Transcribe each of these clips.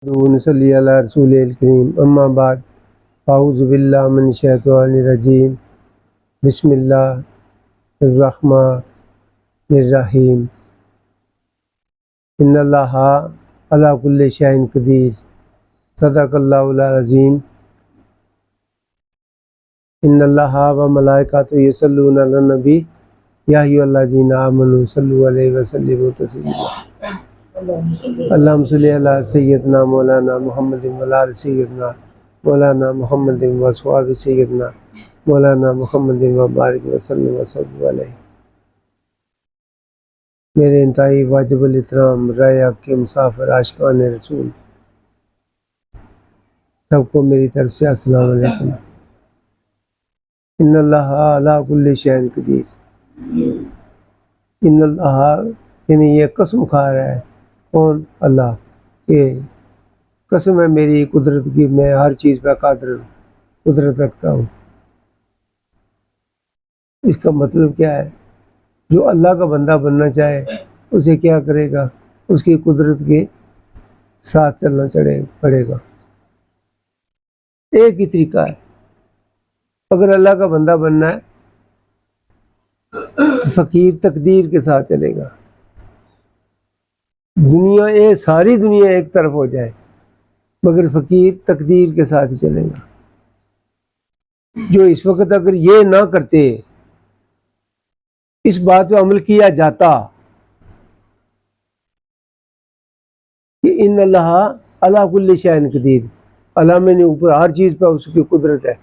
نصلی علی رسول الکریم اما بعد اعوذ باللہ من الشیطان الرجیم بسم اللہ الرحمن الرحیم ان اللہ علی کل شیء قدیر صدق اللہ العظیم ان اللہ و ملائکۃ یصلون علی النبی یا ایھا الذین آمنوا صلوا علیہ وسلموا تسلیما اللہم صلی علی سیدنا مولانا محمد وعلی آل سیدنا مولانا محمد واصحاب سیدنا مولانا محمد وبارک وسلم وصحبہ علیہ۔ میرے انتہائی واجب الاحترام رائے آپ کے مسافر عاشقان رسول سب کو میری طرف سے السلام علیکم۔ ان اللہ علی کل شیء قدیر، ان اللہ یعنی یہ قسم کھا رہا ہے کون؟ اللہ، کہ قسم ہے میری قدرت کی، میں ہر چیز پہ قادر قدرت رکھتا ہوں۔ اس کا مطلب کیا ہے؟ جو اللہ کا بندہ بننا چاہے اسے کیا کرے گا؟ اس کی قدرت کے ساتھ چلنا پڑے گا۔ ایک ہی طریقہ ہے، اگر اللہ کا بندہ بننا ہے تو فقیر تقدیر کے ساتھ چلے گا۔ دنیا ساری دنیا ایک طرف ہو جائے مگر فقیر تقدیر کے ساتھ ہی چلے گا۔ جو اس وقت اگر یہ نہ کرتے، اس بات پہ عمل کیا جاتا کہ ان اللہ علی کل شیء قدیر، اللہ میں نے اوپر ہر چیز پہ اس کی قدرت ہے،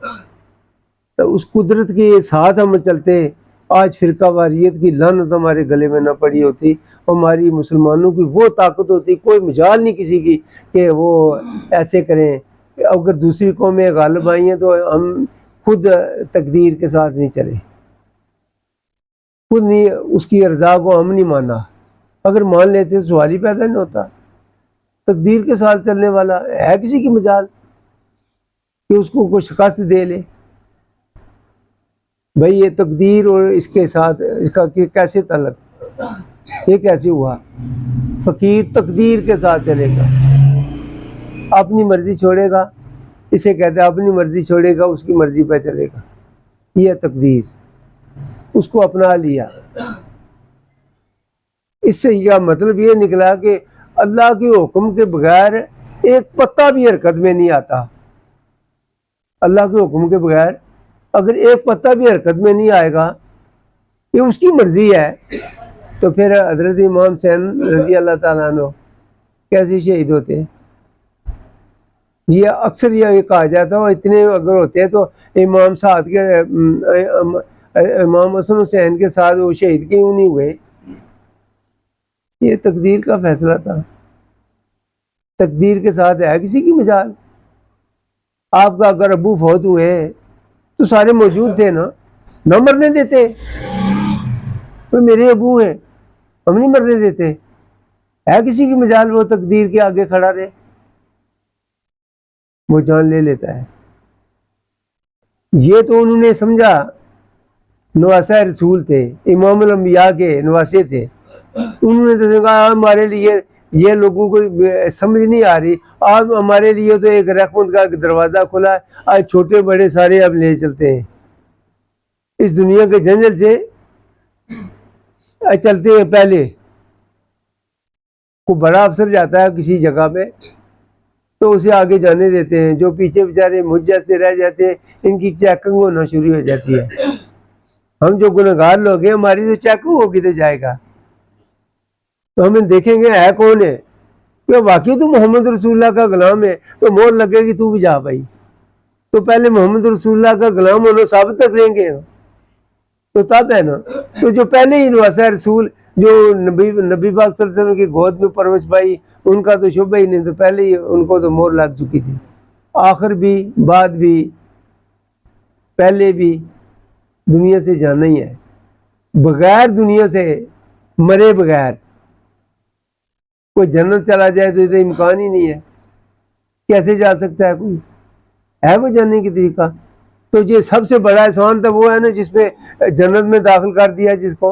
تو اس قدرت کے ساتھ ہم چلتے، آج فرقہ واریت کی لعنت ہمارے گلے میں نہ پڑی ہوتی، ہماری مسلمانوں کی وہ طاقت ہوتی، کوئی مجال نہیں کسی کی کہ وہ ایسے کریں۔ اگر دوسری قومیں غالب آئی ہیں تو ہم خود تقدیر کے ساتھ نہیں چلے، خود نہیں، اس کی رضا کو ہم نہیں مانا۔ اگر مان لیتے تو سوال ہی پیدا نہیں ہوتا۔ تقدیر کے ساتھ چلنے والا ہے کسی کی مجال کہ اس کو کوئی شکست دے لے؟ بھئی یہ تقدیر اور اس کے ساتھ اس کا کیسے تعلق؟ یہ کیسے ہوا؟ فقیر تقدیر کے ساتھ چلے گا، اپنی مرضی چھوڑے گا، اسے کہتے ہیں اپنی مرضی چھوڑے گا، اس کی مرضی پہ چلے گا، یہ تقدیر، اس کو اپنا لیا۔ اس سے یہ مطلب یہ نکلا کہ اللہ کے حکم کے بغیر ایک پتہ بھی حرکت میں نہیں آتا۔ اللہ کے حکم کے بغیر اگر ایک پتہ بھی حرکت میں نہیں آئے گا، یہ اس کی مرضی ہے، تو پھر حضرت امام حسین رضی اللہ تعالیٰ عنہ کیسے شہید ہوتے؟ یہ اکثر یہ کہا جاتا ہے اتنے اگر ہوتے تو امام سعد کے امام حسن حسین کے ساتھ وہ شہید کیوں نہیں ہوئے؟ یہ تقدیر کا فیصلہ تھا۔ تقدیر کے ساتھ ہے کسی کی مجال؟ آپ کا اگر ابو فوت ہوئے تو سارے موجود تھے نا، نہ مرنے دیتے؟ تو میرے ابو ہیں، ہم نہیں مرنے دیتے؟ ہے کسی کی مجال وہ تقدیر کے آگے کھڑا رہے؟ وہ جان لے لیتا ہے۔ یہ تو انہوں نے سمجھا نواسہ رسول تھے، امام الانبیاء کے نواسے تھے، انہوں نے تو کہا ہمارے لیے یہ لوگوں کو سمجھ نہیں آ رہی، آج ہمارے لیے تو ایک رحمت کا دروازہ کھلا ہے، آج چھوٹے بڑے سارے اب لے چلتے ہیں، اس دنیا کے جنجل سے چلتے ہیں۔ پہلے کوئی بڑا افسر جاتا ہے کسی جگہ پہ تو اسے آگے جانے دیتے ہیں، جو پیچھے بیچارے مجھ جیسے رہ جاتے ہیں ان کی چیکنگ ہونا شروع ہو جاتی ہے۔ ہم جو گنہگار لوگ ہیں ہماری تو چیکنگ ہو کدھر جائے گا؟ تو ہمیں دیکھیں گے ہے کون ہے، کہ واقعی تو محمد رسول اللہ کا غلام ہے تو مور لگے گی تو بھی جا بھائی، تو پہلے محمد رسول اللہ کا غلام ہونا ثابت کریں گے تو تب ہے نا۔ تو جو پہلے ہی نواسہ رسول جو نبی پاک صلی اللہ علیہ وسلم کی گود میں پرورش پائی، ان کا تو شبہ ہی نہیں، تو پہلے ہی ان کو تو مور لگ چکی تھی۔ آخر بھی بعد بھی پہلے بھی دنیا سے جانا ہی ہے، بغیر دنیا سے مرے بغیر کوئی جنت چلا جائے تو یہ امکان ہی نہیں ہے، کیسے جا سکتا ہے کوئی؟ ہے وہ جانے کی طریقہ؟ تو یہ سب سے بڑا احسان تو وہ ہے نا جس پہ جنت میں داخل کر دیا جس کو،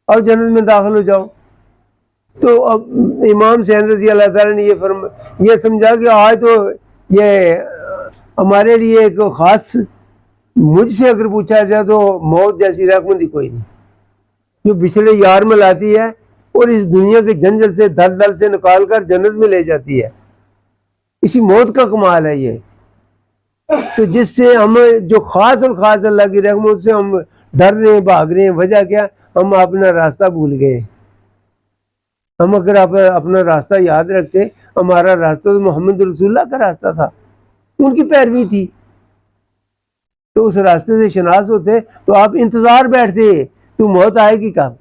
اور جنت میں داخل ہو جاؤ۔ تو اب امام حسین رضی اللہ تعالیٰ نے یہ سمجھا کہ آج تو یہ ہمارے لیے ایک خاص، مجھ سے اگر پوچھا جائے تو موت جیسی رحمت کوئی نہیں، جو بچھڑے یار میں لاتی ہے اور اس دنیا کے جنجل سے دل دل سے نکال کر جنت میں لے جاتی ہے. اسی موت کا کمال ہے یہ. تو جس سے ہم جو خاص الخاص اللہ کی رحمت سے ہم ڈر رہے ہیں، بھاگ رہے ہیں، وجہ کیا؟ ہم اپنا راستہ بھول گئے. ہم اگر اپنا راستہ یاد رکھتے، ہمارا راستہ تو محمد رسول اللہ کا راستہ تھا، ان کی پیروی تھی، تو اس راستے سے شناس ہوتے تو آپ انتظار بیٹھتے تو موت آئے گی کب،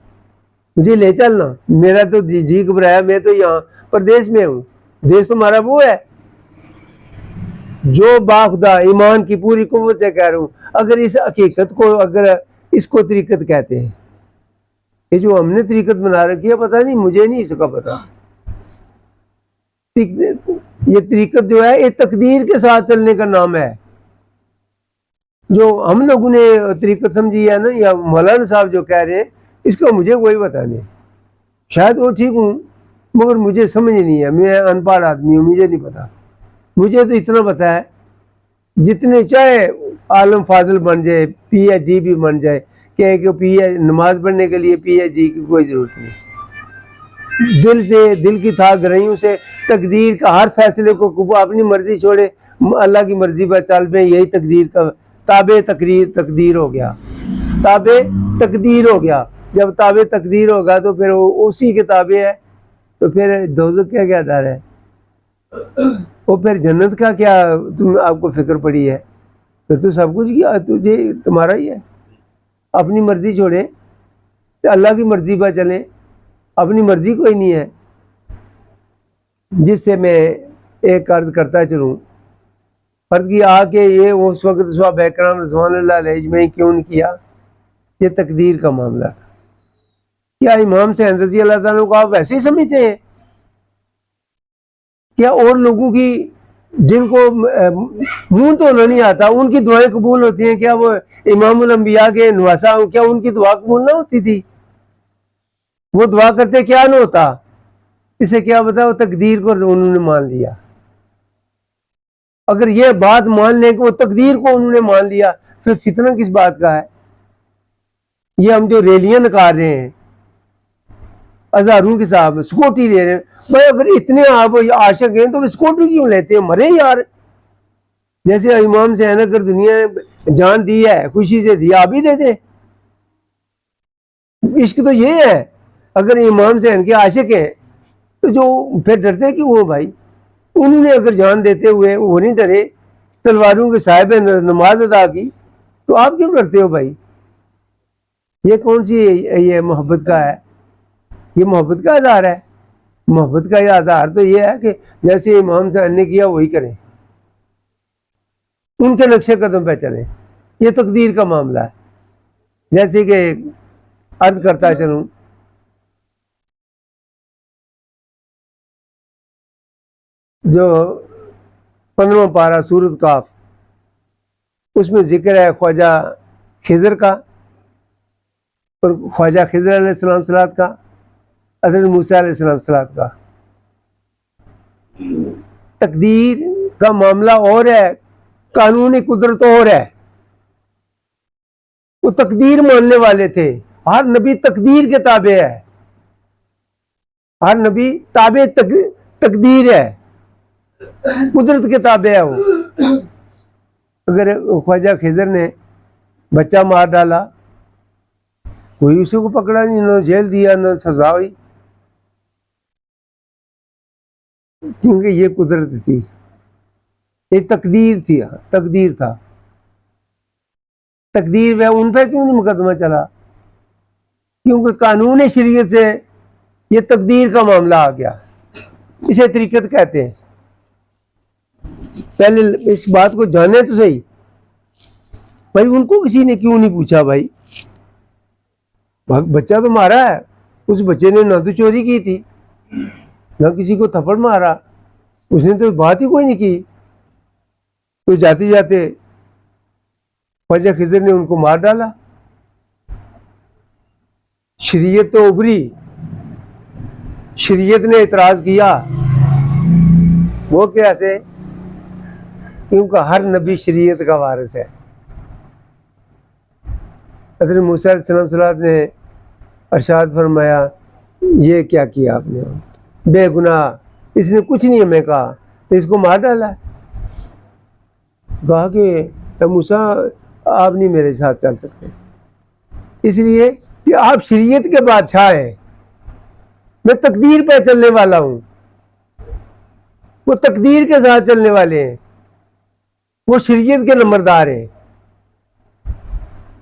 مجھے لے چلنا، میرا تو جی گھبرایا، میں تو یہاں پردیش میں ہوں. دیش تمہارا وہ ہے جو باخدا ایمان کی پوری قوت سے کہہ رہا ہوں. اگر اس حقیقت کو، اگر اس کو طریقت کہتے ہیں، یہ جو ہم نے طریقت بنا رکھی ہے، پتہ نہیں، مجھے نہیں اس کا پتہ. یہ طریقت جو ہے یہ تقدیر کے ساتھ چلنے کا نام ہے. جو ہم لوگوں نے طریقت سمجھی ہے نا، یا مولانا صاحب جو کہہ رہے ہیں، اس کا مجھے کوئی پتہ نہیں. شاید وہ ٹھیک ہوں، مگر مجھے سمجھ نہیں ہے، میں ان پڑھ آدمی ہوں، مجھے نہیں پتا. مجھے تو اتنا پتا ہے، جتنے چاہے عالم فاضل بن جائے، پی ایچ ڈی بھی بن جائے، کہ نماز پڑھنے کے لیے پی ایچ ڈی کی کوئی ضرورت نہیں. دل سے، دل کی تھا گرہیوں سے تقدیر کا ہر فیصلے کو اپنی مرضی چھوڑے، اللہ کی مرضی پر چل پہ، یہی تقدیر کا تابع تقدیر ہو گیا. تابع تقدیر ہو گیا. جب تابع تقدیر ہوگا تو پھر اسی کے تابع ہے، تو پھر دوزخ کا کیا ڈر ہے، اور پھر جنت کا کیا آپ کو فکر پڑی ہے؟ پھر تو سب کچھ کیا تجھے تمہارا ہی ہے. اپنی مرضی چھوڑیں، اللہ کی مرضی پر چلیں. اپنی مرضی کوئی نہیں ہے. جس سے میں ایک عرض کرتا چلوں، فرض کی آ کے یہ اس وقت صحابہ کرام رضوان اللہ علیہ اجمعین کیوں نہیں کیا؟ یہ تقدیر کا معاملہ تھا. کیا امام حسین رضی اللہ تعالیٰ کو آپ ویسے ہی سمجھتے ہیں؟ کیا اور لوگوں کی، جن کو منہ تو ہونا نہیں آتا، ان کی دعائیں قبول ہوتی ہیں؟ کیا وہ امام الانبیاء کے نواسا ہوں، کیا ان کی دعا قبول نہ ہوتی تھی؟ وہ دعا کرتے کیا نہ ہوتا؟ اسے کیا پتا، وہ تقدیر کو انہوں نے مان لیا. اگر یہ بات مان لیں کہ وہ تقدیر کو انہوں نے مان لیا، پھر فتنہ کس بات کا ہے؟ یہ ہم جو ریلیاں نکال رہے ہیں ہزاروں کے حساب میں، سکوٹی لے رہے ہیں، بھائی اگر اتنے آپ عاشق ہیں تو سکوٹی کیوں لیتے ہیں؟ مرے یار. جیسے امام سے اگر دنیا نے جان دی ہے، خوشی سے دیا، آپ ہی دے دیں. عشق تو یہ ہے. اگر امام حسین کے عاشق ہیں تو جو پھر ڈرتے کیوں ہو بھائی؟ انہوں نے اگر جان دیتے ہوئے وہ نہیں ڈرے، تلواروں کے صاحب نماز ادا کی، تو آپ کیوں ڈرتے ہو بھائی؟ یہ کون سی یہ محبت کا ہے؟ یہ محبت کا اظہار ہے. محبت کا یہ اظہار تو یہ ہے کہ جیسے امام حسین نے کیا وہی کریں، ان کے نقشے قدم پہ چلیں. یہ تقدیر کا معاملہ ہے. جیسے کہ عرض کرتا چلوں، جو 15واں پارہ سورۃ کاف، اس میں ذکر ہے خواجہ خضر کا، اور خواجہ خضر علیہ السلام صلوات کا، حضرت موسیٰ علیہ السلام صلوات کا. تقدیر کا معاملہ اور ہے، قانونی قدرت اور ہے. وہ تقدیر ماننے والے تھے. ہر نبی تقدیر کے تابع ہے، ہر نبی تابع تقدیر ہے، قدرت کے تابع ہے. وہ اگر خواجہ خضر نے بچہ مار ڈالا، کوئی اسی کو پکڑا نہیں، نہ جیل دیا، نہ سزا ہوئی، کیونکہ یہ قدرت تھی، یہ تقدیر تھی، تقدیر تھا. تقدیر میں ان پہ کیوں نہیں مقدمہ چلا؟ کیونکہ قانون شریعت سے یہ تقدیر کا معاملہ آ گیا. اسے طریقت کہتے ہیں. پہلے اس بات کو جانے تو صحیح بھائی. ان کو کسی نے کیوں نہیں پوچھا بھائی؟ بچہ تو مارا ہے، اس بچے نے نہ تو چوری کی تھی، نہ کسی کو تھپڑ مارا، اس نے تو بات ہی کوئی نہیں کی. تو جاتے جاتے خواجہ خضر نے ان کو مار ڈالا. شریعت تو ابری، شریعت نے اعتراض کیا، وہ کیسے؟ کیونکہ ہر نبی شریعت کا وارث ہے۔ حضرت موسیٰ علیہ السلام صلی اللہ علیہ وسلم نے ارشاد فرمایا یہ کیا کیا آپ نے، بے گناہ، اس نے کچھ نہیں ہمیں کہا تو اس کو مار ڈالا۔ کہا کہ اے موسیٰ آپ نہیں میرے ساتھ چل سکتے، اس لیے کہ آپ شریعت کے بادشاہ ہیں، میں تقدیر پہ چلنے والا ہوں، وہ تقدیر کے ساتھ چلنے والے ہیں، وہ شریعت کے نمبردار ہیں۔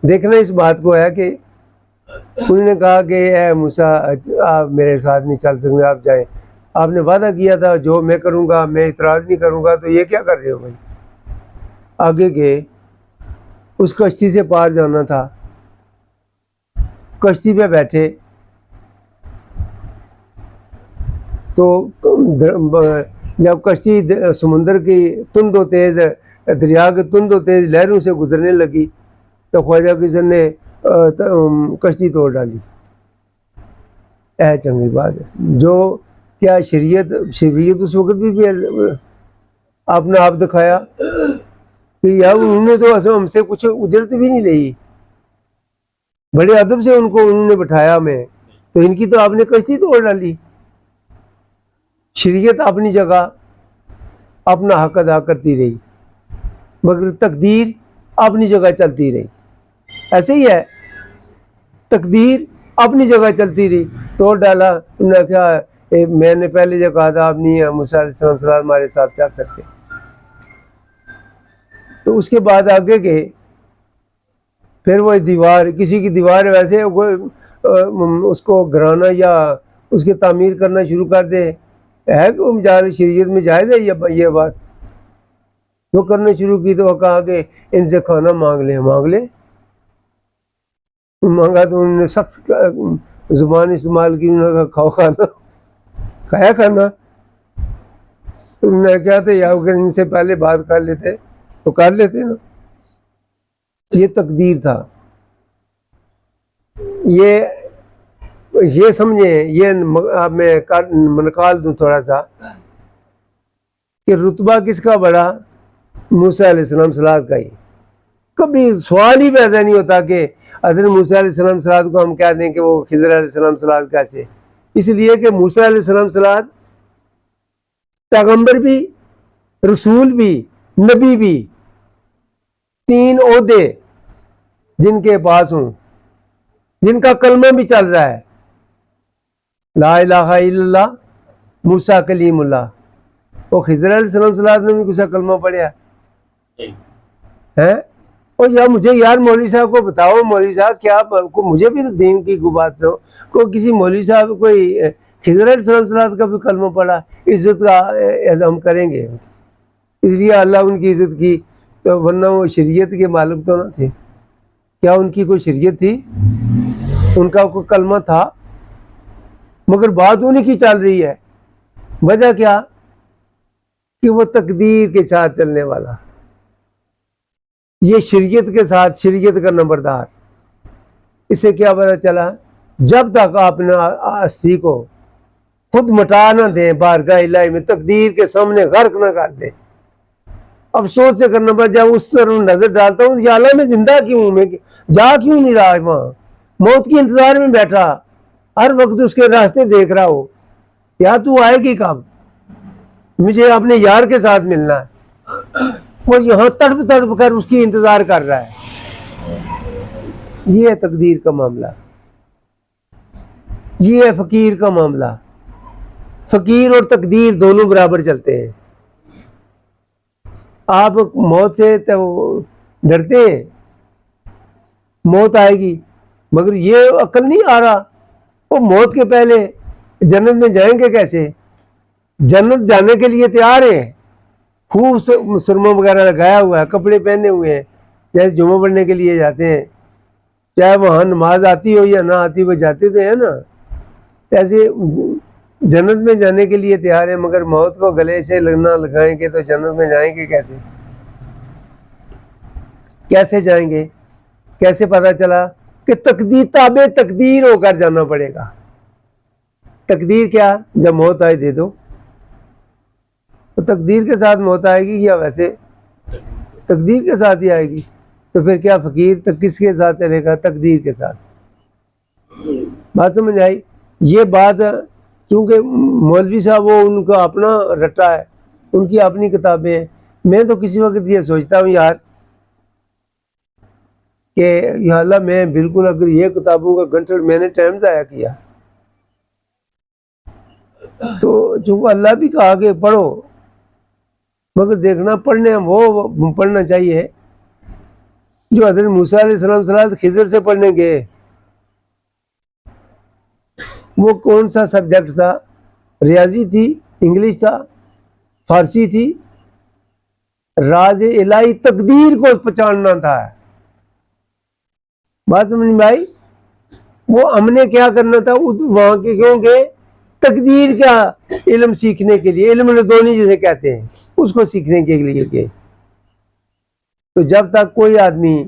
دیکھنا اس بات کو ہے کہ انہوں نے کہا کہ اے موسیٰ آپ میرے ساتھ نہیں چل سکتے، آپ جائیں، آپ نے وعدہ کیا تھا جو میں کروں گا، میں اعتراض نہیں کروں گا، تو یہ کیا کر رہے ہو بھائی؟ آگے گئے، اس کشتی سے پار جانا تھا، کشتی پہ بیٹھے تو جب کشتی سمندر کی تند و تیز، دریا کے تند و تیز لہروں سے گزرنے لگی تو خواجہ کشن نے کشتی توڑ ڈالی۔ چنگی بات ہے، جو کیا شریعت اس وقت بھی اپنا آپ دکھایا کہ یار انہوں نے تو ہم سے کچھ اجرت بھی نہیں لی، بڑے ادب سے ان کو انہوں نے بٹھایا ہمیں، تو ان کی تو آپ نے کشتی توڑ ڈالی۔ شریعت اپنی جگہ اپنا حق ادا کرتی رہی، مگر تقدیر اپنی جگہ چلتی رہی۔ ایسے ہی ہے، تقدیر اپنی جگہ چلتی رہی، توڑ ڈالا۔ انہوں نے کہا میں نے پہلے جو کہا تھا آپ نہیں موسیٰ علیہ السلام ہمارے ساتھ چل سکتے۔ تو اس کے بعد آگے گئے، پھر وہ دیوار، کسی کی دیوار ویسے اس کو گرانا یا اس کی تعمیر کرنا شروع کر دے، ہے کہ شریعت میں جائز ہے یہ بات؟ وہ کرنا شروع کی تو وہ کہا کہ ان سے کھانا مانگ لیں۔ مانگا تو انہوں نے سخت زبان استعمال کی، انہوں نے کہا کھاؤ کھانا، کھایا کھانا۔ انہوں نے کیا تھا یا اگر ان سے پہلے بات کر لیتے تو کر لیتے نا۔ یہ تقدیر تھا۔ یہ سمجھیں، یہ اب میں نکال دوں تھوڑا سا کہ رتبہ کس کا بڑا؟ موسیٰ علیہ السلام صلوات کا ہی۔ کبھی سوال ہی پیدا نہیں ہوتا کہ حضرت موسیٰ علیہ السلام صلوات کو ہم کہہ دیں کہ وہ خضر علیہ السلام صلوات کیسے؟ اس لیے کہ موسیٰ علیہ السلام صلوات پیغمبر بھی، رسول بھی، نبی بھی، تین عہدے جن کے پاس ہوں، جن کا کلمہ بھی چل رہا ہے، لا الہ الا اللہ موسیٰ کلیم اللہ۔ وہ خضر علیہ السلام صلوات نے بھی کچھ کلمہ پڑھیا ہے؟ اور یا مجھے یار مولوی صاحب کو بتاؤ، مولوی صاحب کیا مجھے بھی تو دین کی بات ہو، کوئی کسی مولوی صاحب کوئی خضر علیہ السلام صلوات کا بھی کلمہ پڑھا، عزت کا ہم کریں گے، اس لیے اللہ ان کی عزت کی، تو ورنہ وہ شریعت کے مالک تو نہ تھے۔ کیا ان کی کوئی شریعت تھی؟ ان کا کوئی کلمہ تھا؟ مگر بات انہی کی چل رہی ہے۔ وجہ کیا؟ کہ وہ تقدیر کے ساتھ چلنے والا، یہ شریعت کے ساتھ، شریعت کا نمبردار۔ اس سے کیا پتہ چلا؟ جب تک آپ نے ہستی کو خود مٹا نہ دیں بارگاہ الہی میں، تقدیر کے سامنے غرق نہ کر دیں، افسوس سے کرنا پڑا۔ جب اس طرح نظر ڈالتا ہوں یا اللہ میں زندہ کیوں ہوں، میں جا کیوں نہیں رہا وہاں، موت کے انتظار میں بیٹھا، ہر وقت اس کے راستے دیکھ رہا ہو، یا تو آئے گی کب؟ مجھے اپنے یار کے ساتھ ملنا ہے، وہ یہاں تڑپ تڑپ کر اس کی انتظار کر رہا ہے۔ یہ ہے تقدیر کا معاملہ، یہ ہے فقیر کا معاملہ۔ فقیر اور تقدیر دونوں برابر چلتے ہیں۔ آپ موت سے تو ڈرتے ہیں، موت آئے گی، مگر یہ عقل نہیں آ رہا وہ موت کے پہلے جنت میں جائیں گے کیسے؟ جنت جانے کے لیے تیار ہیں، خوب سرما وغیرہ لگایا ہوا ہے، کپڑے پہنے ہوئے ہیں، جیسے جمعہ پڑھنے کے لیے جاتے ہیں، چاہے وہاں نماز آتی ہو یا نہ آتی ہو، جاتے تو ہیں نا۔ ایسے جنت میں جانے کے لیے تیار ہیں، مگر موت کو گلے سے نہ لگائیں گے تو جنت میں جائیں گے کیسے؟ کیسے جائیں گے؟ کیسے پتہ چلا کہ تقدیر تابع تقدیر ہو کر جانا پڑے گا؟ تقدیر کیا؟ جب موت آئے دے دو. تو تقدیر کے ساتھ موت آئے گی یا ویسے تقدیر کے ساتھ ہی آئے گی؟ تو پھر کیا فقیر کس کے ساتھ چلے گا؟ تقدیر کے ساتھ. بات سمجھ آئی؟ یہ بات کیونکہ مولوی صاحب وہ ان کا اپنا رٹا ہے، ان کی اپنی کتابیں ہیں. میں تو کسی وقت یہ سوچتا ہوں یار کہ یا اللہ میں بالکل اگر یہ کتابوں کا گھنٹہ میں نے ٹائم ضائع کیا تو چونکہ اللہ بھی کہا کہ پڑھو، مگر دیکھنا پڑھنے وہ پڑھنا چاہیے جو حضرت موسیٰ علیہ السلام صلاۃ خضر سے پڑھنے گئے. وہ کون سا سبجیکٹ تھا؟ ریاضی تھی، انگلش تھا، فارسی تھی. راز الہی تقدیر کو پہچاننا تھا. بات سمجھ میں آئی؟ وہ ہم نے کیا کرنا تھا وہاں کے، کیونکہ تقدیر کا علم سیکھنے کے لیے، علم لدونی جسے کہتے ہیں، اس کو سیکھنے کے لیے گئے. تو جب تک کوئی آدمی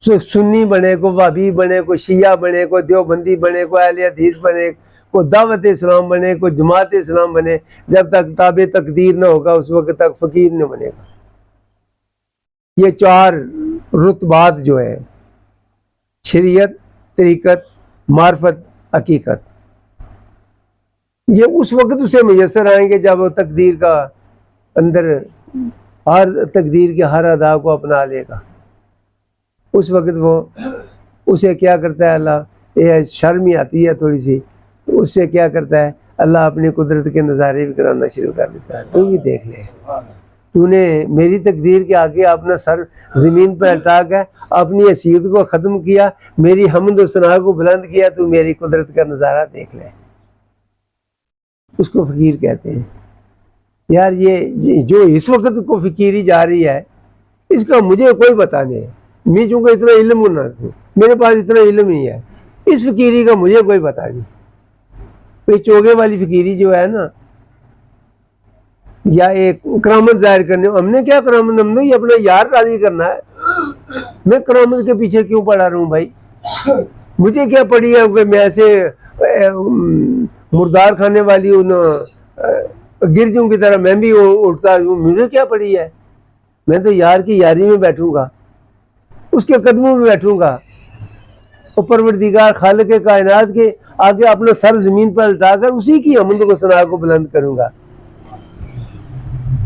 سنی بنے، کوئی وہابی بنے، کوئی شیعہ بنے، کوئی دیوبندی بنے، کوئی اہل حدیث بنے، کوئی دعوت اسلام بنے، کوئی جماعت اسلام بنے، جب تک تابع تقدیر نہ ہوگا اس وقت تک فقیر نہ بنے گا. یہ 4 رتبات جو ہے، شریعت، طریقت، معرفت، حقیقت، یہ اس وقت اسے میسر آئیں گے جب وہ تقدیر کا اندر ہر تقدیر کے ہر ادا کو اپنا لے گا. اس وقت وہ اسے کیا کرتا ہے اللہ، یہ شرم ہی آتی ہے تھوڑی سی، اس سے کیا کرتا ہے اللہ اپنی قدرت کے نظارے بھی کرانا شروع کر دیتا ہے. تو بھی دیکھ لے، تو نے میری تقدیر کے آگے اپنا سر زمین پر الٹا کر اپنی حیثیت کو ختم کیا، میری حمد و ثنا کو بلند کیا، تو میری قدرت کا نظارہ دیکھ لے. اس کو فقیر کہتے ہیں. یار یہ جو اس وقت کو فقیری جا رہی ہے اس کا مجھے کوئی پتہ نہیں ہے. میں چونکہ اتنا علم ہونا، میرے پاس اتنا علم نہیں ہے، اس فقیری کا مجھے کوئی پتہ نہیں. یہ چوگے والی فقیری جو ہے نا، یا ایک کرامت ظاہر کرنے، ہم نے کیا کرامت، ہم نے اپنا یار راضی کرنا ہے. میں کرامت کے پیچھے کیوں پڑا رہا ہوں بھائی؟ مجھے کیا پڑی ہے کہ میں ایسے مردار کھانے والی گرجوں کی طرح میں بھی اٹھتا ہوں؟ مجھے کیا پڑی ہے؟ میں تو یار کی یاری میں بیٹھوں گا، اس کے قدموں میں بیٹھوں گا، اور پروردگار خالق کائنات کے آگے اپنا سر زمین پر الٹا کر اسی کی حمد و ثنا کو بلند کروں گا.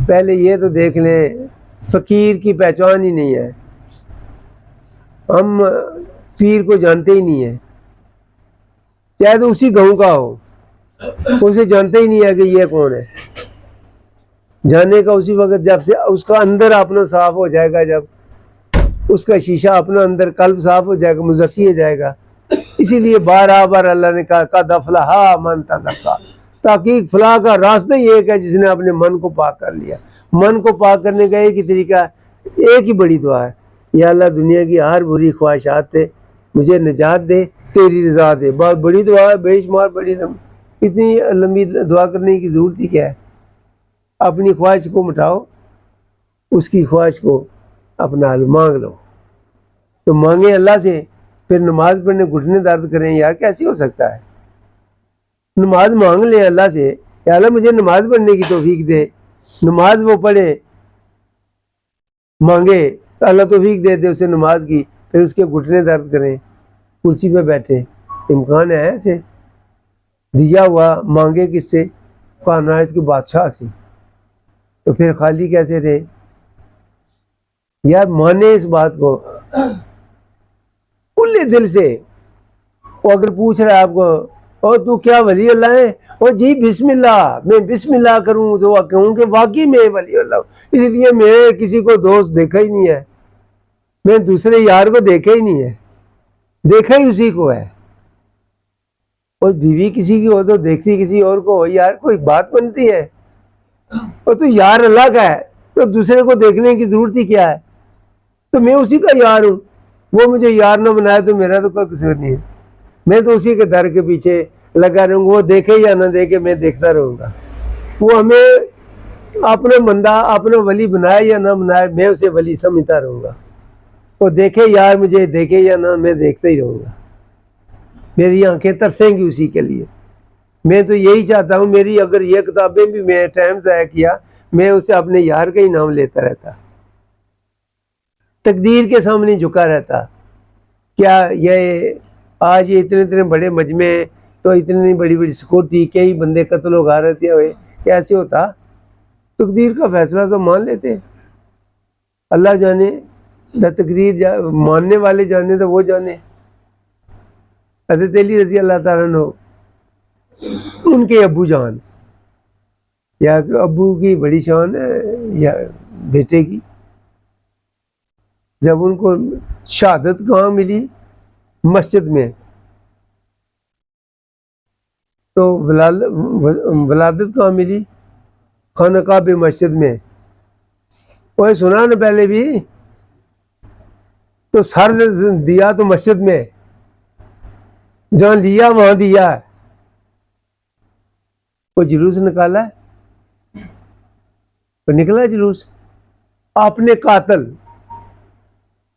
پہلے یہ تو دیکھ لیں فقیر کی پہچان ہی نہیں ہے. ہم پیر کو جانتے ہی نہیں ہیں، چاہے تو اسی گاؤں کا ہو، اسے جانتے ہی نہیں ہے کہ یہ کون ہے. جانے کا اسی وقت جب سے اس کا اندر اپنا صاف ہو جائے گا، جب اس کا شیشہ اپنا اندر قلب صاف ہو جائے گا، مزکی ہو جائے گا. اسی لیے بار اللہ نے کہا قد افلح من تزکا. تحقیق فلاح کا راستہ ہی ایک ہے جس نے اپنے من کو پاک کر لیا. من کو پاک کرنے کا ایک ہی طریقہ، ایک ہی بڑی دعا ہے، یا اللہ دنیا کی ہر بری خواہشات سے مجھے نجات دے، تیری رضا دے. بہت بڑی دعا ہے، بے شمار بڑی. اتنی لمبی دعا کرنے کی ضرورت ہی کیا ہے؟ اپنی خواہش کو مٹاؤ، اس کی خواہش کو اپنا مانگ لو. تو مانگیں اللہ سے، پھر نماز پڑھنے گھٹنے درد کریں، یار کیسے ہو سکتا ہے؟ نماز مانگ لیں اللہ سے، یا اللہ مجھے نماز پڑھنے کی توفیق دے. نماز وہ پڑھے، مانگے، اللہ توفیق دے دے اسے نماز کی، پھر اس کے گھٹنے درد کریں، کرسی پہ بیٹھے. امکان ہے ایسے؟ دیا ہوا مانگے کس سے؟ کائنات کے بادشاہ سے. تو پھر خالی کیسے رہے؟ یار مانے اس بات کو کھلے دل سے. وہ اگر پوچھ رہا ہے آپ کو، اور تو کیا ولی اللہ ہے؟ اور جی بسم اللہ، میں بسم اللہ کروں تو کہوں کہ واقعی میں ولی اللہ ہوں. اس لیے میں کسی کو دوست دیکھا ہی نہیں ہے، میں دوسرے یار کو دیکھا ہی نہیں ہے، دیکھا ہی اسی کو ہے. اور بیوی کسی کی ہو تو دیکھتی کسی اور کو ہو، یار کوئی بات بنتی ہے؟ اور تو یار اللہ کا ہے تو دوسرے کو دیکھنے کی ضرورت ہی کیا ہے؟ تو میں اسی کا یار ہوں، وہ مجھے یار نہ بنائے تو میرا تو کوئی قصور نہیں ہے. میں تو اسی کے در کے پیچھے لگا رہوں گا، وہ دیکھے یا نہ دیکھے میں دیکھتا رہوں گا. وہ ہمیں اپنا بندہ، اپنا ولی بنائے یا نہ بنائے، میں اسے ولی سمجھتا رہوں گا. وہ دیکھے یار مجھے، دیکھے یا نہ، میں دیکھتا ہی رہوں گا. میری آنکھیں ترسیں گی اسی کے لیے. میں تو یہی چاہتا ہوں میری اگر یہ کتابیں بھی میں ٹائم ضائع کیا میں اسے اپنے یار کا ہی نام لیتا رہتا، تقدیر کے سامنے جھکا رہتا. کیا یہ آج یہ اتنے بڑے مجمع تو اتنی بڑی بڑی سیکورٹی، کئی بندے قتل و غارت ہوئے، کیسے ہوتا؟ تقدیر کا فیصلہ تو مان لیتے، اللہ جانے، تقدیر ماننے والے جانے تو وہ جانے. حضرت علی رضی اللہ تعالیٰ عنہ ان کے ابو جان، یا ابو کی بڑی شان ہے یا بیٹے کی، جب ان کو شہادت کہاں ملی؟ مسجد میں. تو ولادت کہاں ملی؟ خانہ کعبہ مسجد میں. وہ سنا نا پہلے بھی، تو سر دیا تو مسجد میں، جہاں لیا وہاں دیا ہے. کوئی جلوس نکالا ہے؟ تو نکلا جلوس. آپ نے قاتل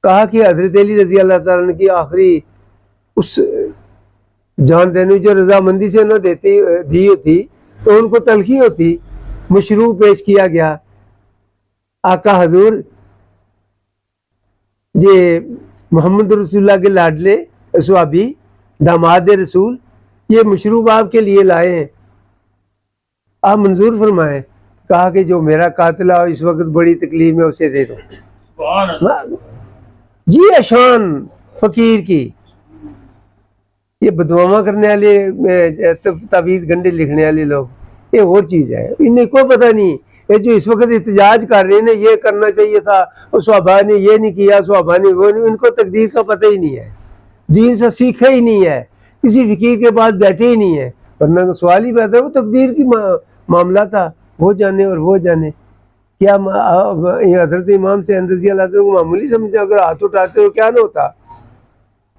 کہا کہ حضرت علی رضی اللہ تعالیٰ عنہ کی آخری اس جان دینے جو رضامندی سے انہوں نے دی ہوتی تو ان کو تلخی ہوتی. مشروع پیش کیا گیا، آقا حضور یہ محمد رسول اللہ کے لاڈلے صحابی داماد رسول، یہ مشروب آپ کے لیے لائے ہیں، آپ منظور فرمائیں. کہا کہ جو میرا قاتل ہے اس وقت بڑی تکلیف میں اسے دے دو. یہ شان فقیر کی. یہ بدنامہ کرنے والے، تعویذ گنڈے لکھنے والے لوگ، یہ اور چیز ہے. انہیں کوئی پتہ نہیں. یہ جو اس وقت احتجاج کر رہے ہیں یہ کرنا چاہیے تھا، صحابہ نے یہ نہیں کیا، صحابہ نے وہ نہیں، ان کو تقدیر کا پتہ ہی نہیں ہے، دین سے سیکھا ہی نہیں ہے، کسی فقیر کے پاس بیٹھے ہی نہیں ہے. ورنہ سوال ہی پیدا ہے، وہ تقدیر کی معاملہ تھا، وہ جانے اور وہ جانے. کیا حضرت امام حسین رضی اللہ عنہ کو معمولی سمجھتے؟ اگر ہاتھ اٹھاتے ہو کیا نہ ہوتا؟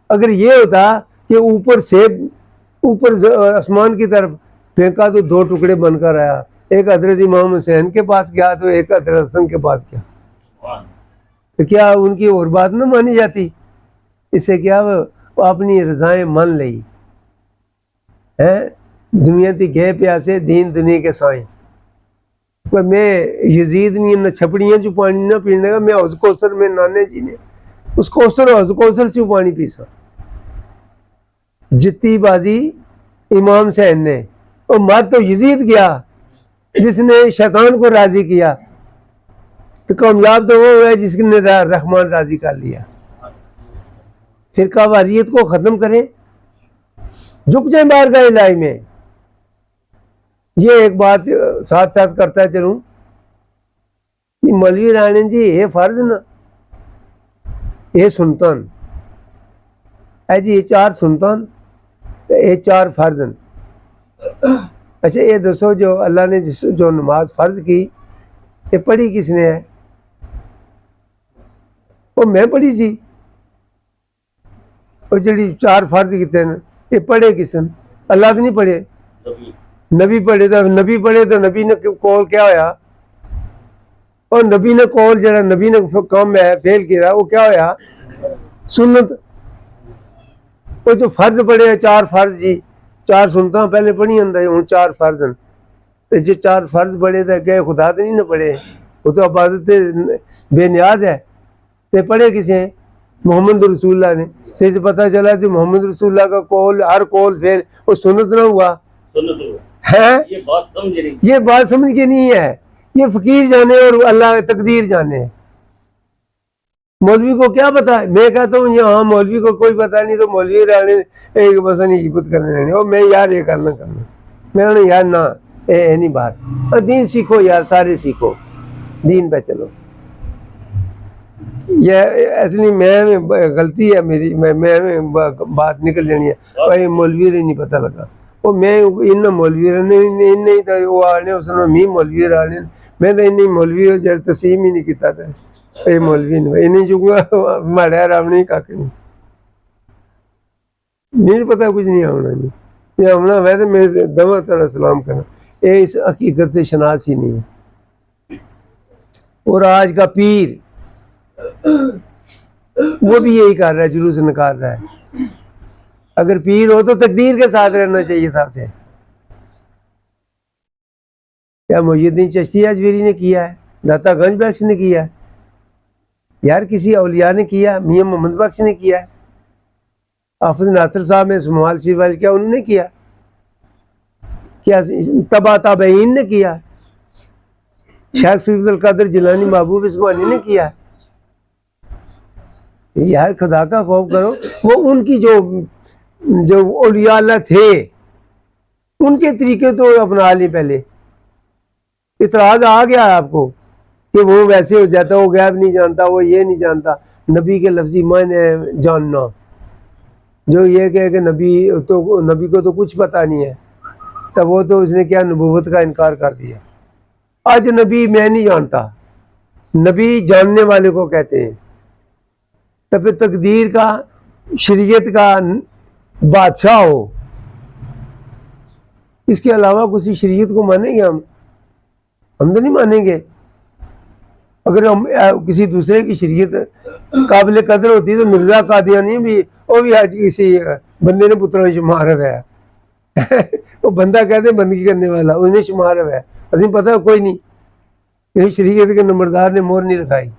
اگر یہ ہوتا کہ اوپر سے اوپر آسمان کی طرف پھینکا تو دو ٹکڑے بن کر آیا، ایک حضرت امام حسین کے پاس گیا تو ایک حضرت حسن کے پاس گیا، تو کیا ان کی اور بات نہ مانی جاتی؟ اس سے کیا وہ اپنی رضائیں مان لئی ہے. دنیا تی گئے پیاسے دین دنیا کے سائیں. میں یزید نہیں، نہ چھپڑیاں چو پانی نہ پینے گا. میں حوض کوثر میں نانے جی نے اس کوثر حوض کوثر چو پانی پیسا. جتی بازی امام حسین نے، اور مر تو یزید گیا جس نے شیطان کو راضی کیا. تو کامیاب تو وہ ہے جس نے رحمان راضی کر لیا. فرقہ واریت کو ختم کریں، جھک جائیں بارگاہ الہی میں. یہ ایک بات ساتھ ساتھ کرتا چلوں، مولوی رانے جی یہ فرض نا یہ سنتن ہے جی، یہ چار سنتن یہ چار فرض. اچھا یہ دسو جو اللہ نے جو نماز فرض کی یہ پڑھی کس نے ہے؟ وہ میں پڑھی سی. اور جڑی چار فرض کیتے ہیں یہ پڑھے کس نے؟ اللہ تو نہیں پڑھے، نبی پڑھے. تو نبی پڑھے تو نبی نے کول کیا ہویا؟ اور نبی نے کول جڑا نبی نے کام ہے فیل کیا وہ کیا ہویا؟ سنت. وہ جو فرض پڑھے ہیں چار فرض جی، چار سنتاں پہلے پڑھی ہوں ہوں چار فرض ہیں. تو جو چار فرض پڑھے تھے کہ خدا تو نہیں نہ پڑھے، وہ تو عبادت بے نیاز ہے. تو پڑھے کسے؟ محمد رسول اللہ نے. سے پتہ چلا کہ محمد رسول اللہ کا قول ہر قول فیل وہ سنت نہ ہوا ہے. یہ بات سمجھ کے نہیں ہے. یہ فقیر جانے اور اللہ تقدیر جانے. مولوی کو کیا پتا ہے؟ میں کہتا ہوں ہاں مولوی کو کوئی پتا نہیں تو مولوی رہنے ایک بس نہیں عبادت کرنے رہنے. اور میں یار یہ کرنا میں نے یار نہ اے نہیں بات. دین سیکھو یار، سارے سیکھو، دین پہ چلو. یہ اصلی میں غلطی ہے میری، میں بات نکل جانی ہے بھائی مولوی نہیں پتہ لگا. وہ میں ان مولوی نہیں تھا وہ آنے اس نے می مولوی آنے میں تو ان مولوی جڑ تسلیم ہی نہیں کیتا تھا. یہ مولوی نہیں چکا ماڑا آرام نہیں کھ نہیں پتا کچھ نہیں آنا نہیں. یہ آنا ہے تو میں دوا طرح سلام کرنا. یہ اس حقیقت سے شناس ہی نہیں ہے. اور آج کا پیر وہ بھی یہی کر رہا ہے، جلوس نکال رہا ہے. اگر پیر ہو تو تقدیر کے ساتھ رہنا چاہیے تھا اسے. کیا محی الدین چشتی اجمیری نے کیا ہے؟ داتا گنج بخش نے کیا ہے؟ یار کسی اولیاء نے کیا؟ میاں محمد بخش نے کیا ہے؟ حافظ ناصر صاحب میں اسماعیل شریف والے کیا انہوں نے کیا؟ کیا تبا تابعین نے کیا؟ شیخ سید القادر جیلانی محبوب عثمانی نے کیا؟ یار خدا کا خوف کرو. وہ ان کی جو اولیاء اللہ تھے ان کے طریقے تو اپنا لیں. پہلے اعتراض آ گیا آپ کو کہ وہ ویسے ہو جاتا، وہ غیب نہیں جانتا، وہ یہ نہیں جانتا. نبی کے لفظی معنی جاننا، جو یہ کہے کہ نبی کو تو کچھ پتہ نہیں ہے، تب وہ تو اس نے کیا نبوت کا انکار کر دیا. آج نبی میں نہیں جانتا، نبی جاننے والے کو کہتے ہیں. تب تقدیر کا، شریعت کا بادشاہ ہو، اس کے علاوہ کسی شریعت کو مانیں گے؟ ہم تو نہیں مانیں گے. اگر ہم کسی دوسرے کی شریعت قابل قدر ہوتی تو مرزا قادیانی بھی وہ بھی آج کسی بندے نے پتروں شمار ہے. وہ بندہ کہتے ہیں بندگی کرنے والا، انہیں شمار ہے. ہمیں پتہ کوئی نہیں، یہ شریعت کے نمبردار نے مور نہیں لگائی.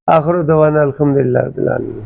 آخر دعوانا الحمدللہ رب العالمین.